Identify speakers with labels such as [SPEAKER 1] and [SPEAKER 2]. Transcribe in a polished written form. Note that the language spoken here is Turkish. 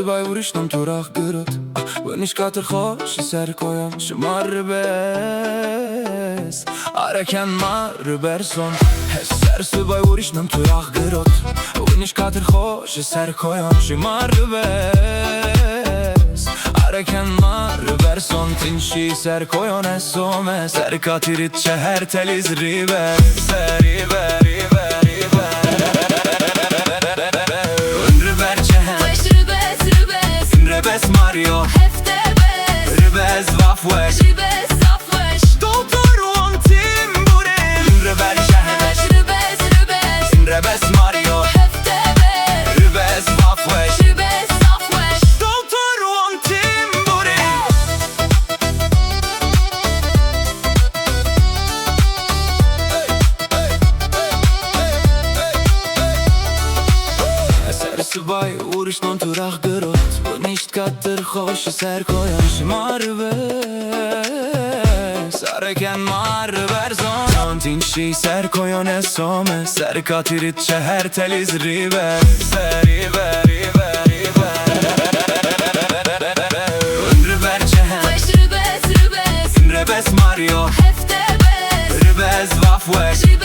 [SPEAKER 1] Bei urishtam tu rah gërët Bën një shkatër khosh ser kojon që marrë bes Areken marrë berson Ser bei urishtam tu rah gërët Bën një shkatër khosh ser kojon që marrë bes Areken marrë berson Tinshi ser kojon e some Ser katirit që her teliz river Ser river, river, river Rybez Mario
[SPEAKER 2] Hefte bez
[SPEAKER 1] Rybez Wafłeś
[SPEAKER 2] Rybez Wafłeś
[SPEAKER 1] Doktoruan Timburin Rybez Şehveş
[SPEAKER 2] Rybez Rybez
[SPEAKER 1] Rybez Mario
[SPEAKER 2] Hefte bez
[SPEAKER 1] Rybez Wafłeś
[SPEAKER 2] Rybez Wafłeś
[SPEAKER 1] Doktoruan Timburin Eser subay urishton tu rah gërot Nisht katër khosh ser kojon që marrë bes Areken marrë berzon Tinshi ser kojon e some Ser katirit që her teliz river Ser river, river, river Rybez Şehveş
[SPEAKER 2] Rybez Rybez
[SPEAKER 1] Rybez Mario
[SPEAKER 2] Hefte bez
[SPEAKER 1] Rybez Wafłeś